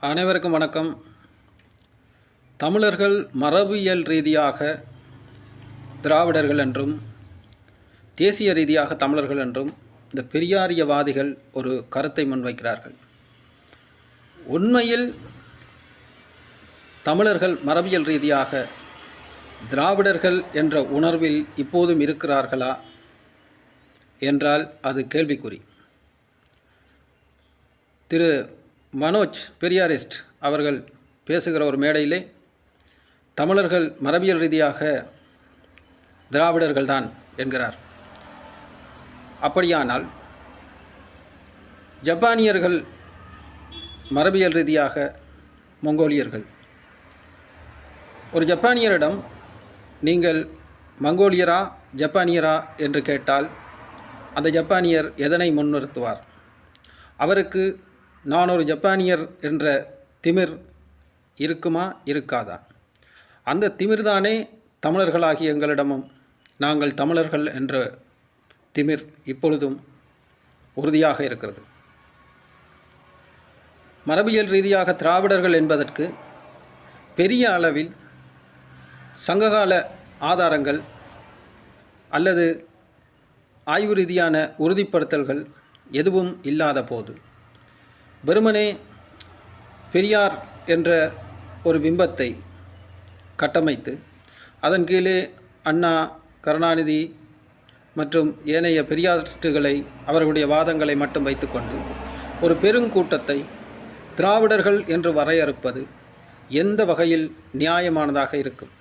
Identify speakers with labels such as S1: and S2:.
S1: அனைவருக்கும் வணக்கம். தமிழர்கள் மரபியல் ரீதியாக திராவிடர்கள் என்றும் தேசிய ரீதியாக தமிழர்கள் என்றும் இந்த பெரியாரியவாதிகள் ஒரு கருத்தை முன்வைக்கிறார்கள். உண்மையில் தமிழர்கள் மரபியல் ரீதியாக திராவிடர்கள் என்ற உணர்வில் இப்போதும் இருக்கிறார்களா என்றால் அது கேள்விக்குறி. திரு மனோஜ் பெரியாரிஸ்ட் அவர்கள் பேசுகிற ஒரு மேடையிலே தமிழர்கள் மரபியல் ரீதியாக திராவிடர்கள்தான் என்கிறார். அப்படியானால் ஜப்பானியர்கள் மரபியல் ரீதியாக மங்கோலியர்கள். ஒரு ஜப்பானியரிடம் நீங்கள் மங்கோலியரா ஜப்பானியரா என்று கேட்டால் அந்த ஜப்பானியர் எதனை முன்னிறுத்துவார்? அவருக்கு நான் ஒரு ஜப்பானியர் என்ற திமிர் இருக்குமா இருக்காதா? அந்த திமிர்தானே தமிழர்களாகிய எங்களிடமும் நாங்கள் தமிழர்கள் என்ற திமிர் இப்பொழுதும் உறுதியாக இருக்கிறது. மரபியல் ரீதியாக திராவிடர்கள் என்பதற்கு பெரிய அளவில் சங்ககால ஆதாரங்கள் அல்லது ஆய்வு ரீதியான உறுதிப்படுத்தல்கள் எதுவும் இல்லாத போது வெறுமனே பெரியார் என்ற ஒரு பிம்பத்தை கட்டமைத்து அதன் கீழே அண்ணா, கருணாநிதி மற்றும் ஏனைய பெரியாரிஸ்டுகளை அவர்களுடைய வாதங்களை மட்டும் வைத்துக்கொண்டு ஒரு பெருங்கூட்டத்தை திராவிடர்கள் என்று வரையறுப்பது எந்த வகையில் நியாயமானதாக இருக்கும்?